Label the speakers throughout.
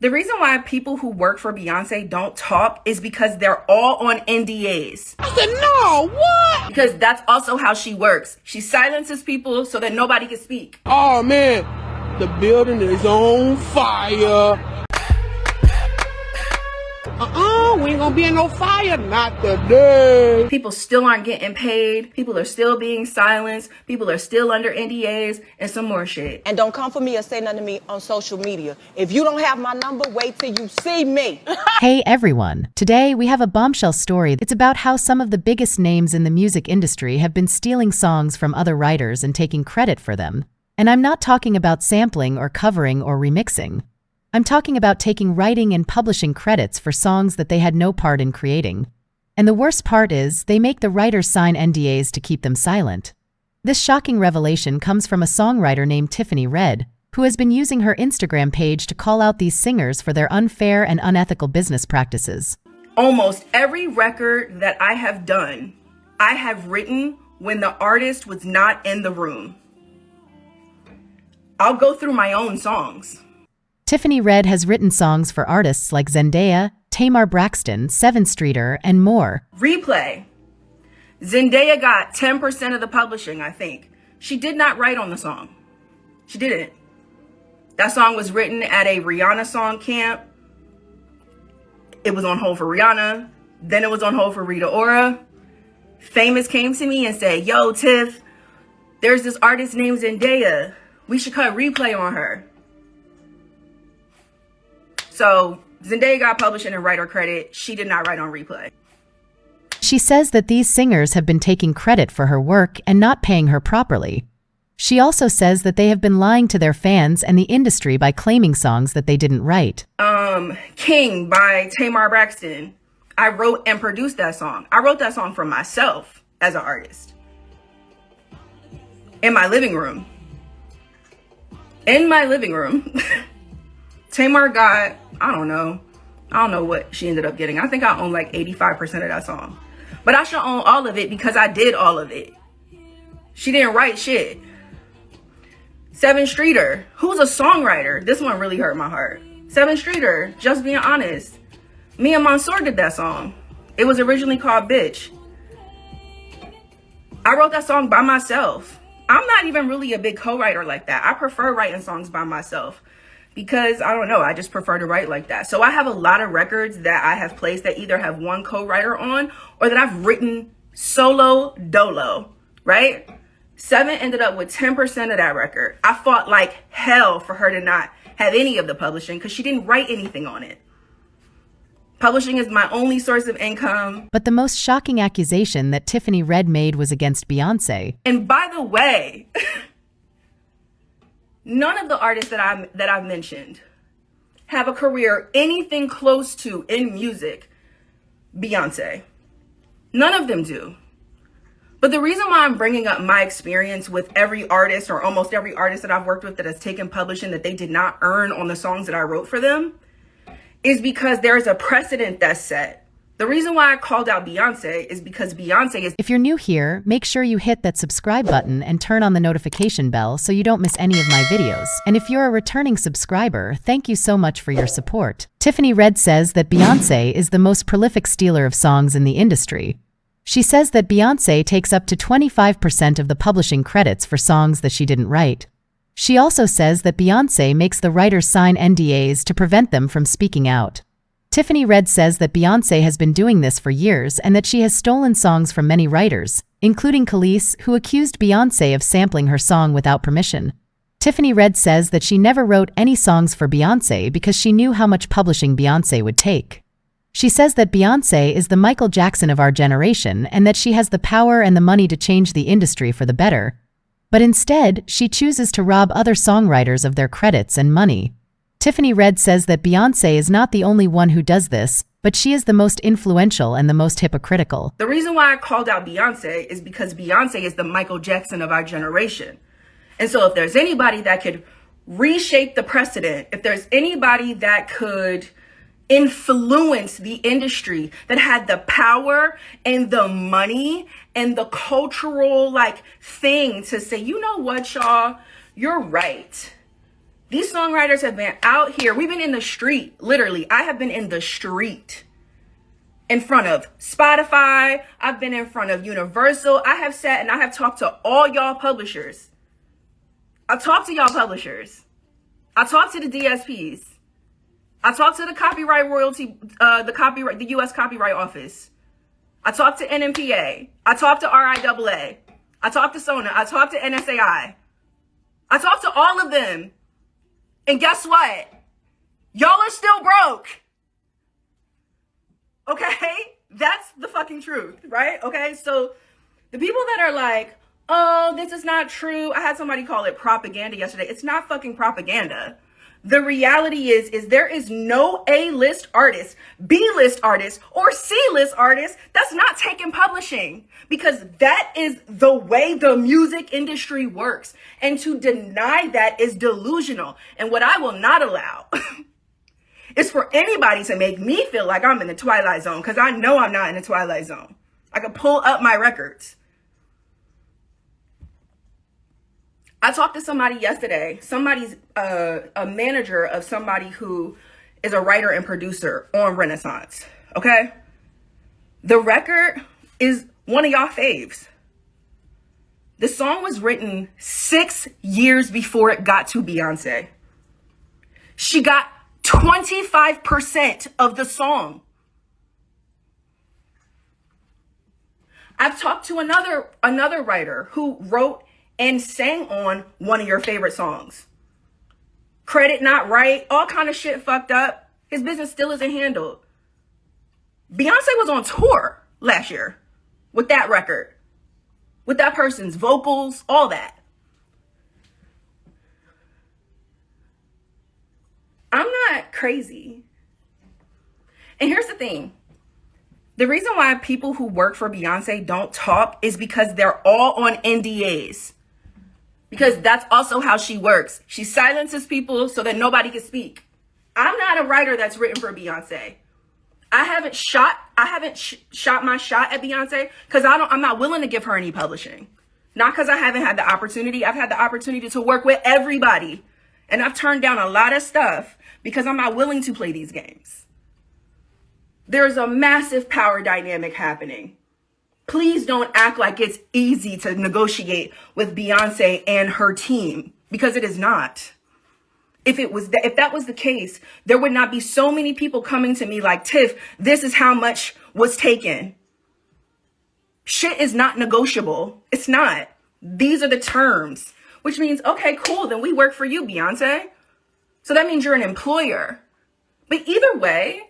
Speaker 1: The reason why people who work for Beyonce don't talk is because they're all on NDAs.
Speaker 2: I said, no, what?
Speaker 1: Because that's also how she works. She silences people so that nobody can speak.
Speaker 2: Oh, man, the building is on fire. We ain't gonna be in no fire, not today.
Speaker 1: People still aren't getting paid. People are still being silenced. People are still under NDAs and some more shit.
Speaker 3: And don't come for me or say nothing to me on social media. If you don't have my number, wait till you see me.
Speaker 4: Hey everyone, today we have a bombshell story. It's about how some of the biggest names in the music industry have been stealing songs from other writers and taking credit for them. And I'm not talking about sampling or covering or remixing. I'm talking about taking writing and publishing credits for songs that they had no part in creating. And the worst part is, they make the writers sign NDAs to keep them silent. This shocking revelation comes from a songwriter named Tiffany Red, who has been using her Instagram page to call out these singers for their unfair and unethical business practices.
Speaker 1: Almost every record that I have done, I have written when the artist was not in the room. I'll go through my own songs.
Speaker 4: Tiffany Red has written songs for artists like Zendaya, Tamar Braxton, 7 Streeter, and more.
Speaker 1: Replay. Zendaya got 10% of the publishing, I think. She did not write on the song. She didn't. That song was written at a Rihanna song camp. It was on hold for Rihanna. Then it was on hold for Rita Ora. Famous came to me and said, yo, Tiff, there's this artist named Zendaya. We should cut Replay on her. So Zendaya got publishing and writer credit. She did not write on Replay.
Speaker 4: She says that these singers have been taking credit for her work and not paying her properly. She also says that they have been lying to their fans and the industry by claiming songs that they didn't write.
Speaker 1: King by Tamar Braxton. I wrote and produced that song. I wrote that song for myself as an artist. In my living room. In my living room. Tamar got, I don't know what she ended up getting. I think I own like 85% of that song. But I should own all of it because I did all of it. She didn't write shit. 7 Streeter, who's a songwriter? This one really hurt my heart. 7 Streeter, just being honest. Me and Mansour did that song. It was originally called Bitch. I wrote that song by myself. I'm not even really a big co-writer like that. I prefer writing songs by myself. Because, I don't know, I just prefer to write like that. So I have a lot of records that I have placed that either have one co-writer on or that I've written solo dolo, right? 7 ended up with 10% of that record. I fought like hell for her to not have any of the publishing because she didn't write anything on it. Publishing is my only source of income.
Speaker 4: But the most shocking accusation that Tiffany Red made was against Beyonce.
Speaker 1: And by the way, none of the artists that I've mentioned have a career anything close to in music Beyonce. None of them do. But the reason why I'm bringing up my experience with every artist or almost every artist that I've worked with that has taken publishing that they did not earn on the songs that I wrote for them is because there is a precedent that's set. The reason why I called out Beyonce is because Beyonce is...
Speaker 4: If you're new here, make sure you hit that subscribe button and turn on the notification bell so you don't miss any of my videos. And if you're a returning subscriber, thank you so much for your support. Tiffany Red says that Beyonce is the most prolific stealer of songs in the industry. She says that Beyonce takes up to 25% of the publishing credits for songs that she didn't write. She also says that Beyonce makes the writers sign NDAs to prevent them from speaking out. Tiffany Red says that Beyonce has been doing this for years and that she has stolen songs from many writers, including Khalees, who accused Beyonce of sampling her song without permission. Tiffany Red says that she never wrote any songs for Beyonce because she knew how much publishing Beyonce would take. She says that Beyonce is the Michael Jackson of our generation and that she has the power and the money to change the industry for the better. But instead, she chooses to rob other songwriters of their credits and money. Tiffany Red says that Beyonce is not the only one who does this, but she is the most influential and the most hypocritical.
Speaker 1: The reason why I called out Beyonce is because Beyonce is the Michael Jackson of our generation. And so if there's anybody that could reshape the precedent, if there's anybody that could influence the industry, that had the power and the money and the cultural thing to say, you know what, y'all, you're right. These songwriters have been out here. We've been in the street. Literally, I have been in the street in front of Spotify. I've been in front of Universal. I have sat and I have talked to all y'all publishers. I talked to y'all publishers. I talked to the DSPs. I talked to the copyright royalty, the U.S. Copyright Office. I talked to NMPA. I talked to RIAA. I talked to SONA. I talked to NSAI. I talked to all of them. And guess what? Y'all are still broke. Okay? That's the fucking truth, right? Okay? So the people that are like, oh, this is not true. I had somebody call it propaganda yesterday. It's not fucking propaganda. The reality is there is no A-list artist, B-list artist, or C-list artist that's not taking publishing, because that is the way the music industry works. And to deny that is delusional. And what I will not allow is for anybody to make me feel like I'm in the Twilight Zone, because I know I'm not in the Twilight Zone. I can pull up my records. I talked to somebody yesterday, somebody's a manager of somebody who is a writer and producer on Renaissance, okay? The record is one of y'all faves. The song was written 6 years before it got to Beyonce. She got 25% of the song. I've talked to another writer who wrote and sang on one of your favorite songs. Credit not right, all kind of shit fucked up. His business still isn't handled. Beyonce was on tour last year with that record, with that person's vocals, all that. I'm not crazy. And here's the thing. The reason why people who work for Beyonce don't talk is because they're all on NDAs. Because that's also how she works. She silences people so that nobody can speak. I'm not a writer that's written for Beyonce. I haven't shot my shot at Beyonce because I'm not willing to give her any publishing. Not because I haven't had the opportunity. I've had the opportunity to work with everybody. And I've turned down a lot of stuff because I'm not willing to play these games. There's a massive power dynamic happening. Please don't act like it's easy to negotiate with Beyonce and her team, because it is not. If that was the case, there would not be so many people coming to me like, Tiff, this is how much was taken. Shit is not negotiable. It's not. These are the terms, which means, okay, cool. Then we work for you, Beyonce. So that means you're an employer. But either way,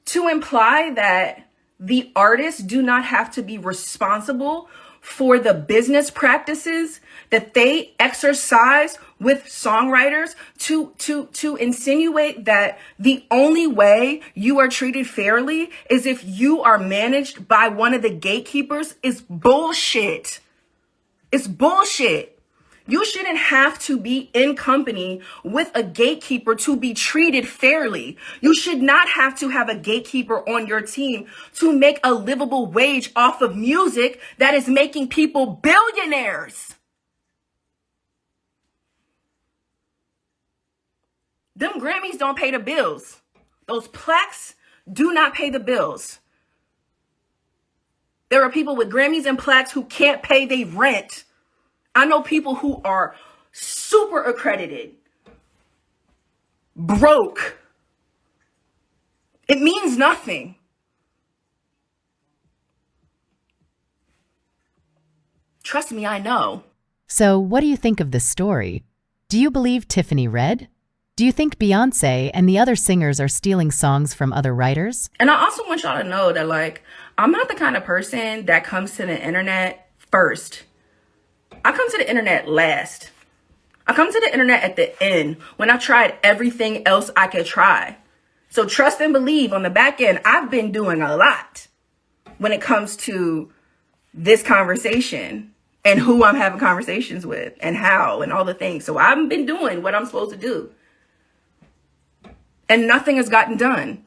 Speaker 1: to imply that the artists do not have to be responsible for the business practices that they exercise with songwriters, to insinuate that the only way you are treated fairly is if you are managed by one of the gatekeepers is bullshit. It's bullshit. You shouldn't have to be in company with a gatekeeper to be treated fairly. You should not have to have a gatekeeper on your team to make a livable wage off of music that is making people billionaires. Them Grammys don't pay the bills. Those plaques do not pay the bills. There are people with Grammys and plaques who can't pay their rent. I know people who are super accredited, broke. It means nothing. Trust me, I know.
Speaker 4: So, what do you think of this story? Do you believe Tiffany Red? Do you think Beyonce and the other singers are stealing songs from other writers?
Speaker 1: And I also want y'all to know that, like, I'm not the kind of person that comes to the internet first. I come to the internet last. I come to the internet at the end when I tried everything else I could try. So trust and believe on the back end, I've been doing a lot when it comes to this conversation and who I'm having conversations with and how and all the things. So I've been doing what I'm supposed to do. And nothing has gotten done.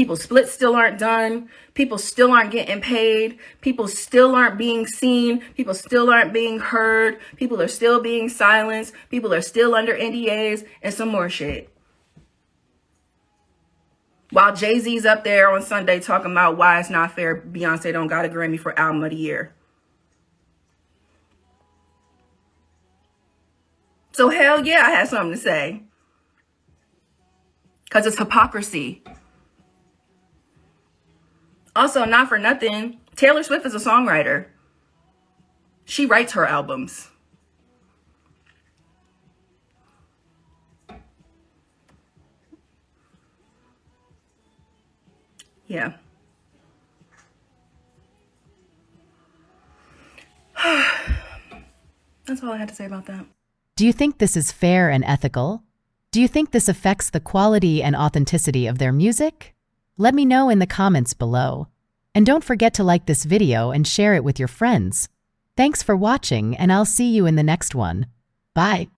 Speaker 1: People's splits still aren't done. People still aren't getting paid. People still aren't being seen. People still aren't being heard. People are still being silenced. People are still under NDAs and some more shit. While Jay-Z's up there on Sunday talking about why it's not fair Beyonce don't got a Grammy for Album of the Year. So hell yeah, I had something to say. Because it's hypocrisy. Also, not for nothing, Taylor Swift is a songwriter. She writes her albums. Yeah. That's all I had to say about that.
Speaker 4: Do you think this is fair and ethical? Do you think this affects the quality and authenticity of their music? Let me know in the comments below. And don't forget to like this video and share it with your friends. Thanks for watching, and I'll see you in the next one. Bye.